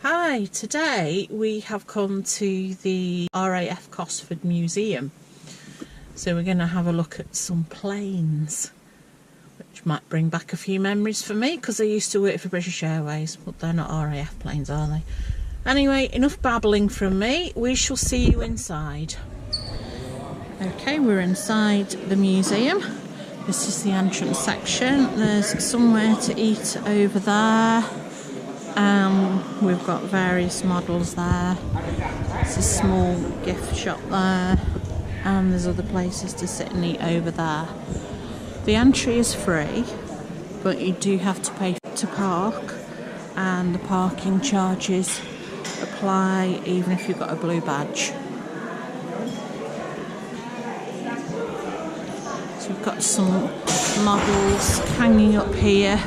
Hi, today we have come to the RAF Cosford Museum. So we're going to have a look at some planes, which might bring back a few memories for me because I used to work for British Airways, but they're not RAF planes, are they? Anyway, enough babbling from me. We shall see you inside. Okay, we're inside the museum. This is the entrance section. There's somewhere to eat over there. We've got various models there. It's a small gift shop there, and there's other places to sit and eat over there. The entry is free, but you do have to pay to park, and the parking charges apply even if you've got a blue badge. So we've got some models hanging up here.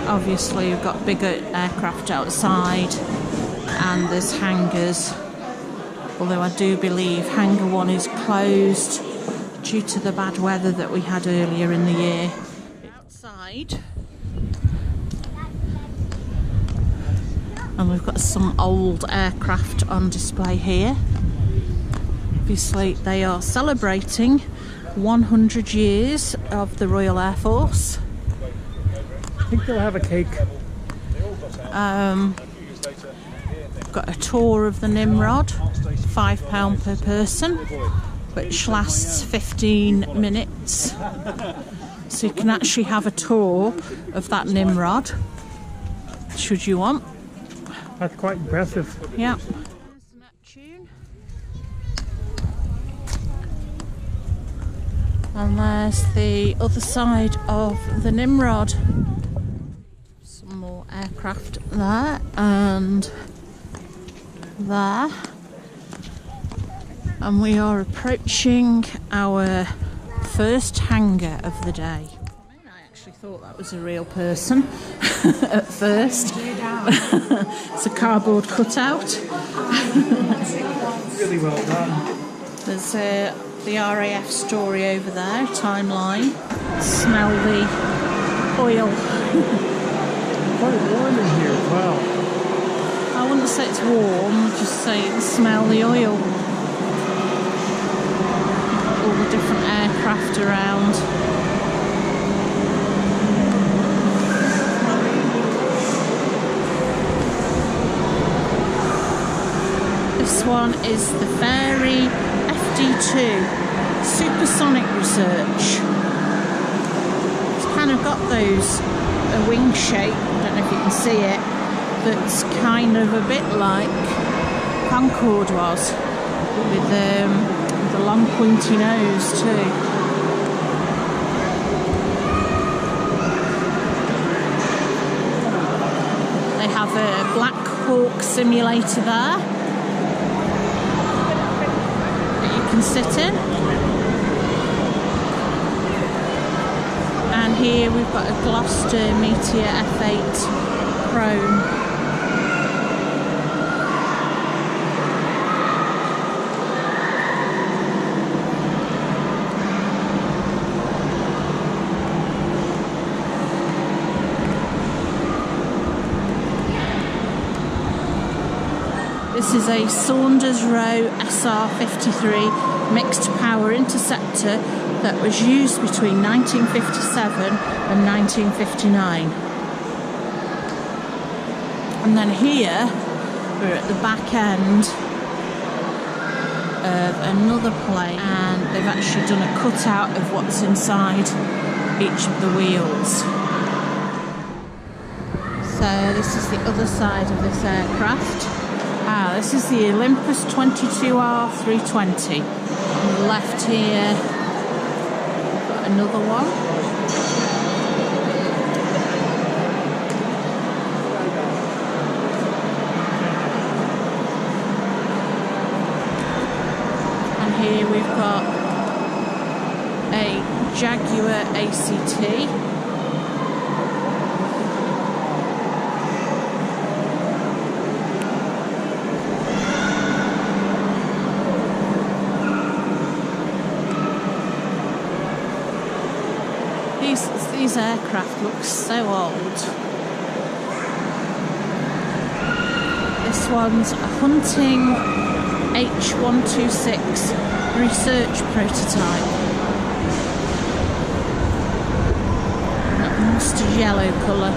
Obviously you've got bigger aircraft outside, and there's hangars, although I do believe hangar 1 is closed due to the bad weather that we had earlier in the year. Outside, and we've got some old aircraft on display here. Obviously they are celebrating 100 years of the Royal Air Force. I think they'll have a cake. Got a tour of the Nimrod, £5 per person, which lasts 15 minutes. So you can actually have a tour of that Nimrod, should you want. That's quite impressive. Yeah. There's the Neptune. And there's the other side of the Nimrod. More aircraft there and there, and we are approaching our first hangar of the day. I actually thought that was a real person at first. It's a cardboard cutout. Really well done. There's the RAF story over there, timeline. Smell the oil. Quite warm in here as well. I wouldn't say it's warm, I'd just say smell the oil. All the different aircraft around. This one is the Fairy FD2 Supersonic Research. It's kind of got those a wing shape, I don't know if you can see it, that's kind of a bit like Concorde was, with the long pointy nose too. They have a Black Hawk simulator there that you can sit in. And here we've got a Gloucester Meteor F8 Chrome. This is a Saunders Roe SR-53 mixed power interceptor that was used between 1957 and 1959. And then here we're at the back end of another plane, and they've actually done a cutout of what's inside each of the wheels. So this is the other side of this aircraft. This is the Olympus 22R320. On the left here, got another one. And here we've got a Jaguar ACT. These aircraft look so old. This one's a hunting H126 research prototype. That mustard yellow colour.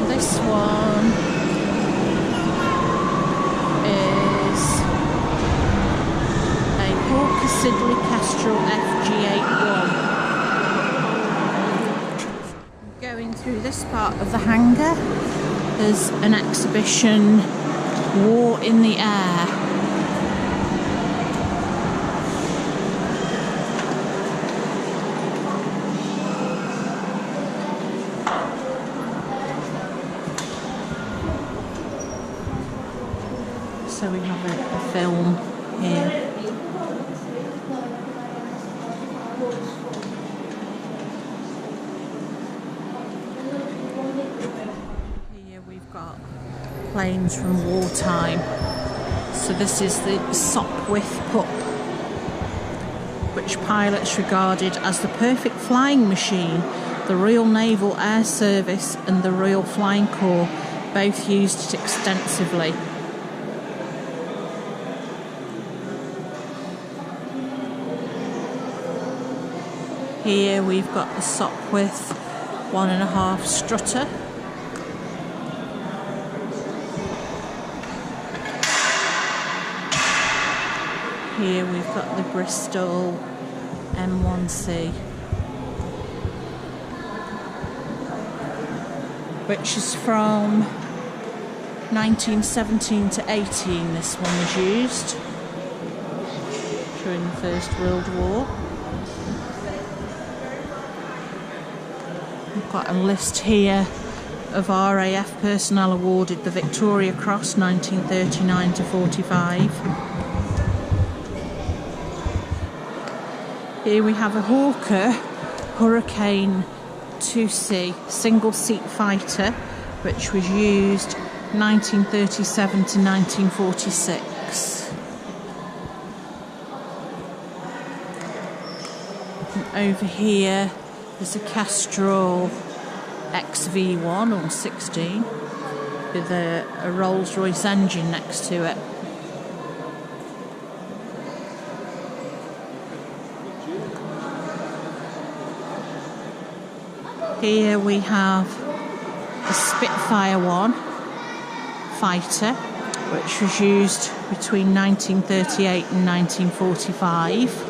This one is a Hawker Siddeley Kestrel FG81. Going through this part of the hangar, there's an exhibition, War in the Air. So we have a film here. Here we've got planes from wartime. So this is the Sopwith Pup, which pilots regarded as the perfect flying machine. The Royal Naval Air Service and the Royal Flying Corps both used it extensively. Here we've got the Sopwith 1.5 strutter. Here we've got the Bristol M1C, which is from 1917 to 18. This one was used during the First World War. We've got a list here of RAF personnel awarded the Victoria Cross 1939 to 45. Here we have a Hawker Hurricane 2C single-seat fighter, which was used 1937 to 1946. And over here there's a Kestrel XV1 or 16 with a Rolls-Royce engine next to it. Here we have a Spitfire 1 fighter, which was used between 1938 and 1945.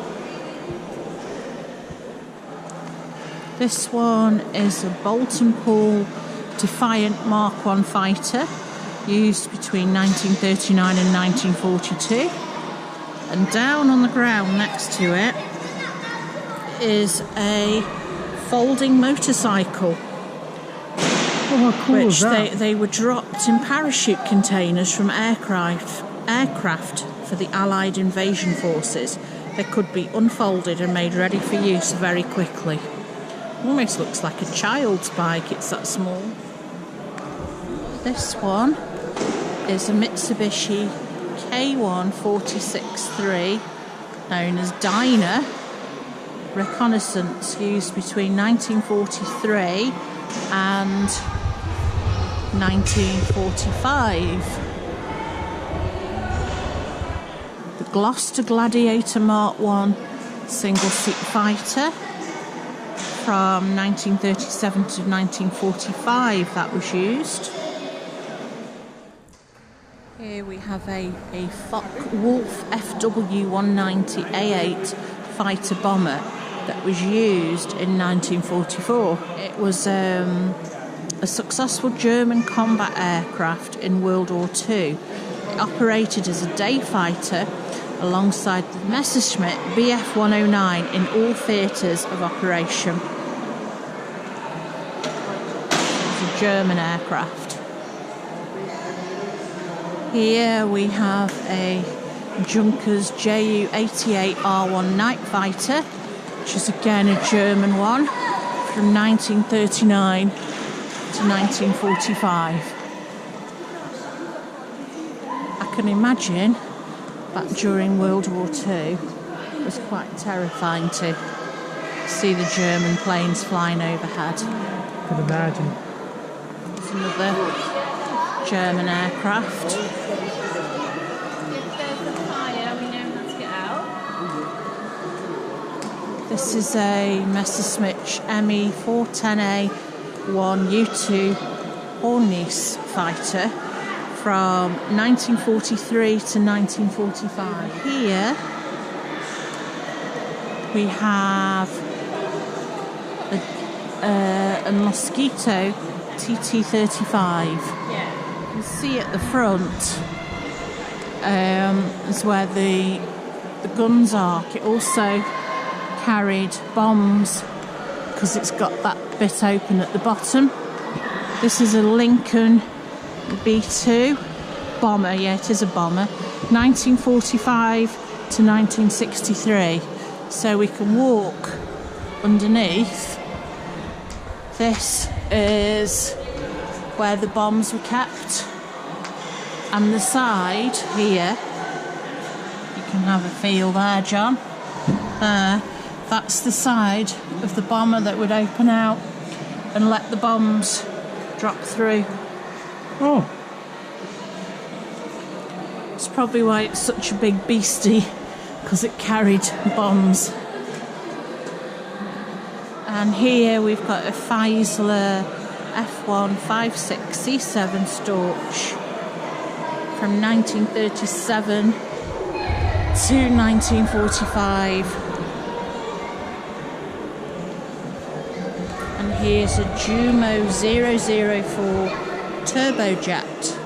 This one is a Bolton Pool Defiant Mark 1 fighter, used between 1939 and 1942. And down on the ground next to it is a folding motorcycle, cool which is that? they were dropped in parachute containers from aircraft for the Allied invasion forces. They could be unfolded and made ready for use very quickly. Almost looks like a child's bike, it's that small. This one is a Mitsubishi K1 46-3, known as Dyna Reconnaissance, used between 1943 and 1945. The Gloucester Gladiator Mark 1 single-seat fighter from 1937 to 1945, that was used. Here we have a Focke-Wulf FW-190A8 fighter bomber that was used in 1944. It was a successful German combat aircraft in World War II. It operated as a day fighter alongside the Messerschmitt Bf 109 in all theatres of operation. It was a German aircraft. Here we have a Junkers Ju-88 R1 night fighter, which is again a German one, from 1939 to 1945. can imagine back during World War II, it was quite terrifying to see the German planes flying overhead. I can imagine. There's another German aircraft. If there's a fire, we know how to get out. This is a Messerschmitt Me 410A1 U2 Hornisse fighter from 1943 to 1945. Here we have a Mosquito TT-35. Yeah. You can see at the front is where the guns are. It also carried bombs because it's got that bit open at the bottom. This is a Lincoln B2 bomber. Yeah, it is a bomber. 1945 to 1963. So we can walk underneath. This is where the bombs were kept. And the side here, you can have a feel there, John. There, that's the side of the bomber that would open out and let the bombs drop through. Oh, It's probably why it's such a big beastie, because it carried bombs. And here we've got a Feisler F156C7 Storch from 1937 to 1945. And here's a Jumo 004 turbojet.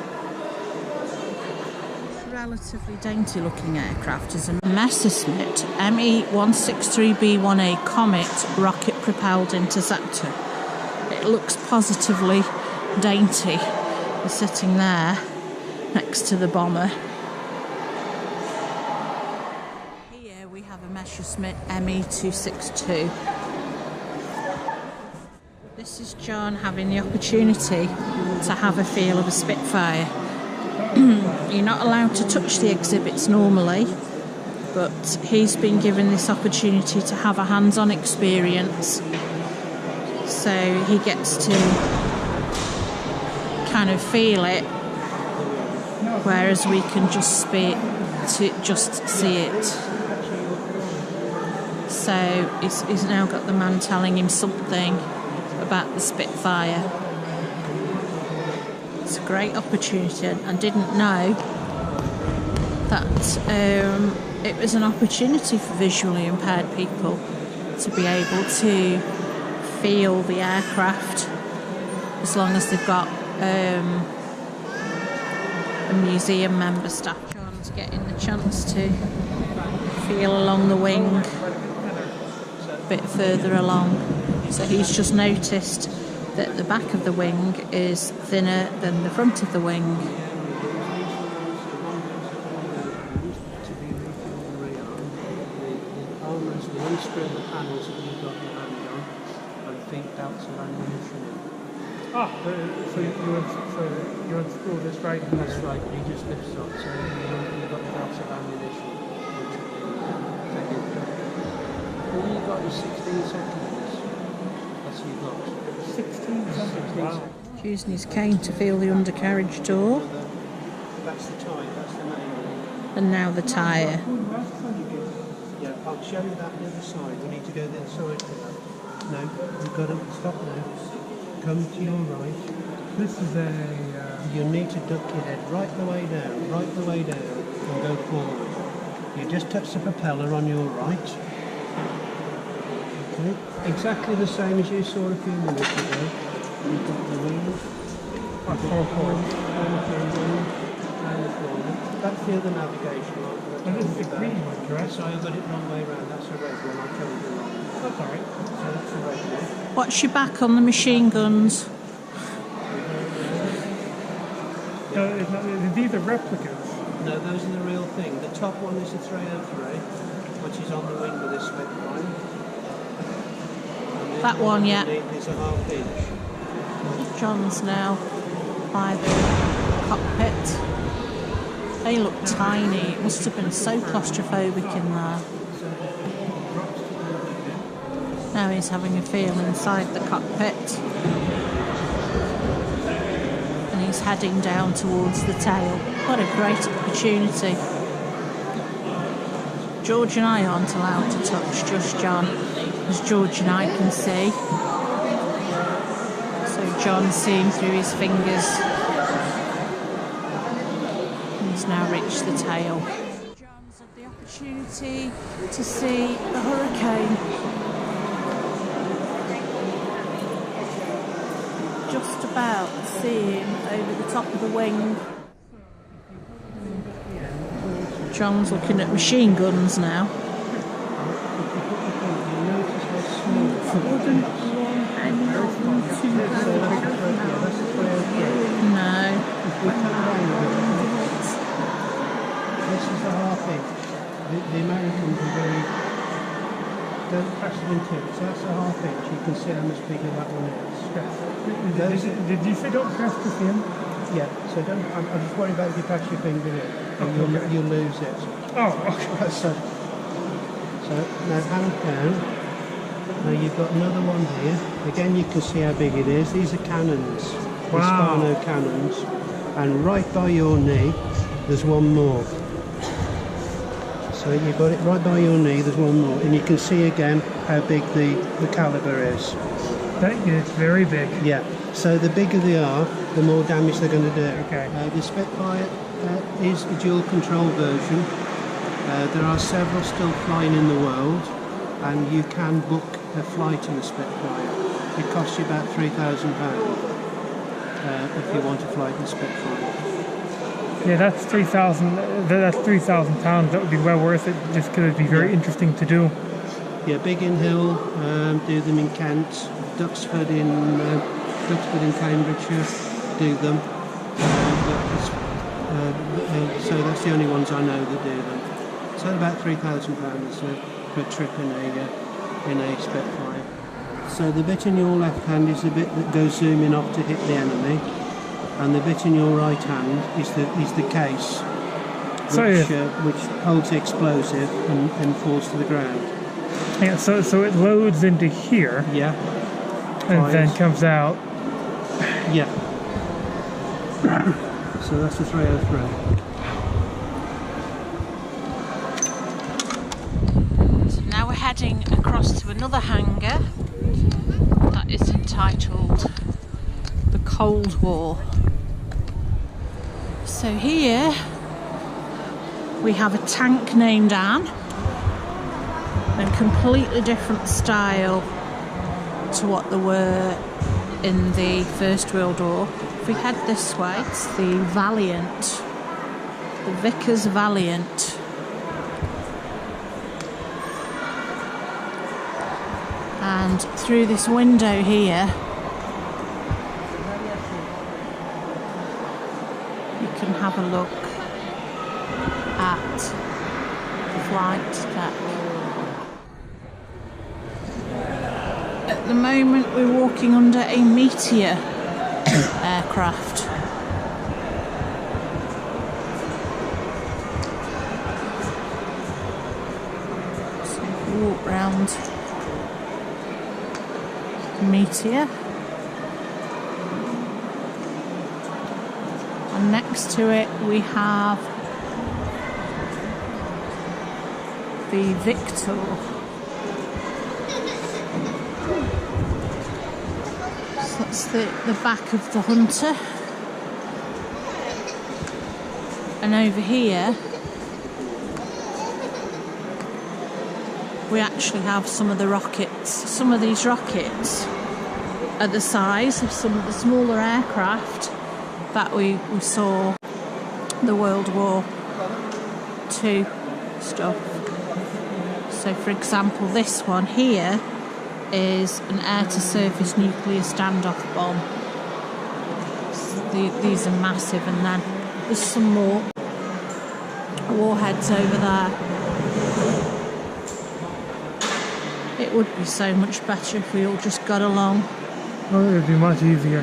Relatively dainty looking aircraft is a Messerschmitt Me-163B1A Comet rocket propelled interceptor. It looks positively dainty. It's sitting there next to the bomber. Here we have a Messerschmitt Me-262. This is John having the opportunity to have a feel of a Spitfire. You're not allowed to touch the exhibits normally, but he's been given this opportunity to have a hands-on experience, so he gets to kind of feel it, whereas we can just see it. So he's now got the man telling him something about the Spitfire. It's a great opportunity, and didn't know that it was an opportunity for visually impaired people to be able to feel the aircraft, as long as they've got a museum member staff. John's getting the chance to feel along the wing a bit further along, so he's just noticed that the back of the wing is thinner than the front of the wing. ah, so you unscrew this right here. That's right, he just lifts up, so you've got the belts of ammunition. All you got is 16 seconds. That's all you got. 16 seconds. Wow. Using his cane to feel the undercarriage door, That's the tie, that's the name. and now the tyre. Yeah, I'll show you that the other side. We need to go the other side for that. No, you've got to stop now. Come to your right. This is a. You need to duck your head right the way down, and go forward. You just touch the propeller on your right. Okay, exactly the same as you saw a few minutes ago. You've got the wings, forward, and the forward. That's the other navigation light. And this is the green one, correct? So I've got it wrong way round. That's a red one. I'll tell you wrong. That's alright. So that's the red one. What's your back on the machine guns? These are replicas. No, those are the real thing. The top one is the 303, which is on the wing of this Spitfire. That one, yeah. Underneath is a half inch. John's now by the cockpit. They look tiny. It must have been so claustrophobic in there. Now he's having a feel inside the cockpit. And he's heading down towards the tail. What a great opportunity. George and I aren't allowed to touch, just John, as George and I can see. So John's seeing through his fingers. He's now reached the tail. John's had the opportunity to see the hurricane. Just about seeing over the top of the wing. John's looking at machine guns now. No. This is the half inch. The Americans are very... Don't press it into it. So that's a half inch. You can see how much bigger that one is. Did you say don't press the thing? Yeah, so don't... I'm just worried about if you press your finger in, and you'll lose it. Oh, okay. So now hand down. Now you've got another one here. Again, you can see how big it is. These are cannons. Wow. Spano cannons. And right by your knee, there's one more. So you've got it right by your knee, there's one more. And you can see again how big the calibre is. That is very big. Yeah. So the bigger they are, the more damage they're going to do. Okay. The Spitfire is a dual control version. There are several still flying in the world, and you can book a flight in the Spitfire. It costs you about £3,000 if you want to fly in the Spitfire. Yeah, that's £3,000. That's £3,000. That would be well worth it, just because it'd be very interesting to do. Yeah, Biggin Hill, do them in Kent, Duxford in Cambridgeshire, do them. So that's the only ones I know that do them. So about £3,000 for a trip in a Spitfire. So the bit in your left hand is the bit that goes zooming off to hit the enemy, and the bit in your right hand is the case, which holds the explosive and falls to the ground. Yeah, so it loads into here. Yeah. And then comes out. Yeah. So that's the 303. So now we're heading across to another hangar that is entitled The Cold War. So here we have a tank named Anne, a completely different style to what there were in the First World War. If we head this way, it's the Valiant, the Vickers Valiant. And through this window here, you can have a look at the flight deck. At the moment we're walking under a Meteor aircraft. So we walk round Meteor, and next to it we have the Victor. So that's the back of the Hunter, and over here we actually have some of the rockets. Some of these rockets are the size of some of the smaller aircraft that we saw the World War II stuff. So for example, this one here is an air-to-surface nuclear standoff bomb. These are massive, and then there's some more warheads over there. It would be so much better if we all just got along. Oh, it would be much easier.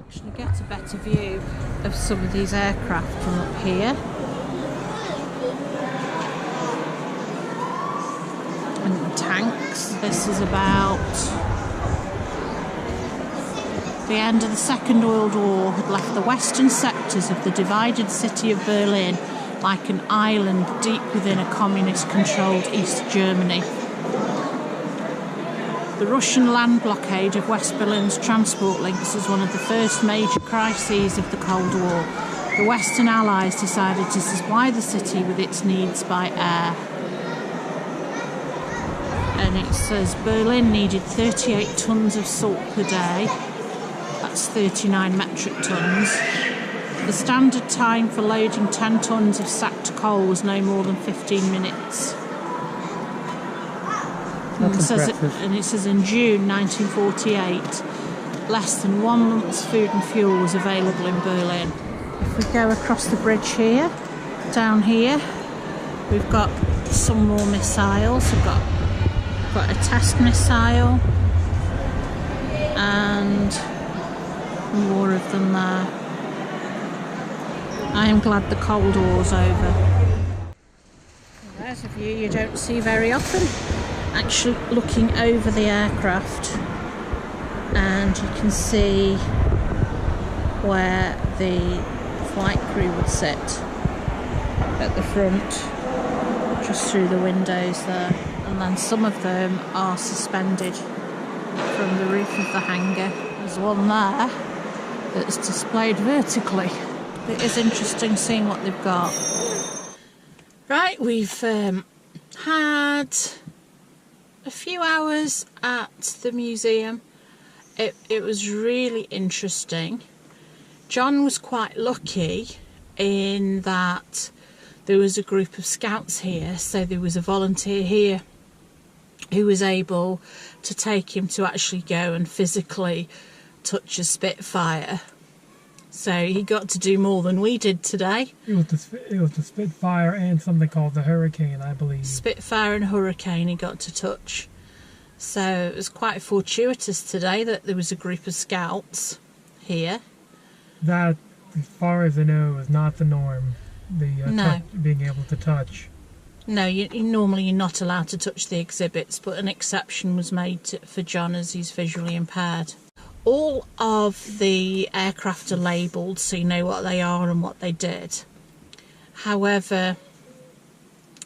Actually get a better view of some of these aircraft from up here. And tanks. This is about the end of the Second World War had left the western sectors of the divided city of Berlin like an island deep within a communist-controlled East Germany. The Russian land blockade of West Berlin's transport links was one of the first major crises of the Cold War. The Western Allies decided to supply the city with its needs by air. And it says Berlin needed 38 tonnes of salt per day. That's 39 metric tonnes. The standard time for loading 10 tonnes of sacked coal was no more than 15 minutes. And it says in June 1948, less than 1 month's food and fuel was available in Berlin. If we go across the bridge here, down here, we've got some more missiles. We've got a test missile and more of them there. I am glad the Cold War's over. Well, there's a view you don't see very often. Actually looking over the aircraft, and you can see where the flight crew would sit at the front, just through the windows there. And then some of them are suspended from the roof of the hangar. There's one there that's displayed vertically. It is interesting seeing what they've got. Right, we've had a few hours at the museum. It was really interesting. John was quite lucky in that there was a group of scouts here, so there was a volunteer here who was able to take him to actually go and physically touch a Spitfire. So he got to do more than we did today. It was the Spitfire and something called the Hurricane, I believe. Spitfire and Hurricane he got to touch. So it was quite fortuitous today that there was a group of scouts here. That, as far as I know, is not the norm. No. Being able to touch. No, normally you're not allowed to touch the exhibits, but an exception was made for John as he's visually impaired. All of the aircraft are labelled, so you know what they are and what they did. However,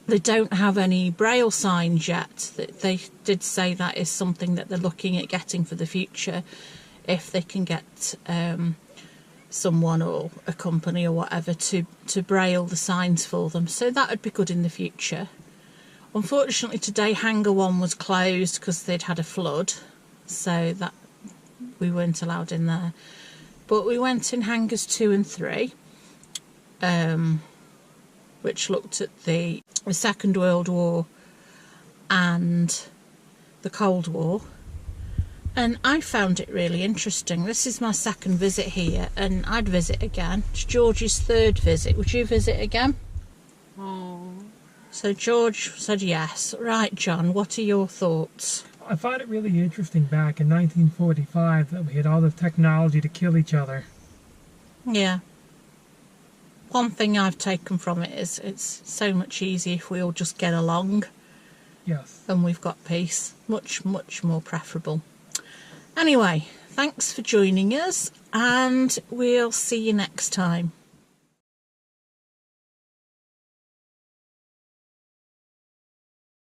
they don't have any braille signs yet. They did say that is something that they're looking at getting for the future, if they can get someone or a company or whatever to braille the signs for them. So that would be good in the future. Unfortunately today Hangar 1 was closed because they'd had a flood, so that we weren't allowed in there. But we went in Hangars 2 and 3, which looked at the Second World War and the Cold War. And I found it really interesting. This is my second visit here, and I'd visit again. It's George's third visit. Would you visit again? Oh. So George said yes. Right, John, what are your thoughts? I find it really interesting back in 1945 that we had all the technology to kill each other. Yeah. One thing I've taken from it is it's so much easier if we all just get along. Yes. And we've got peace. Much, much more preferable. Anyway, thanks for joining us, and we'll see you next time.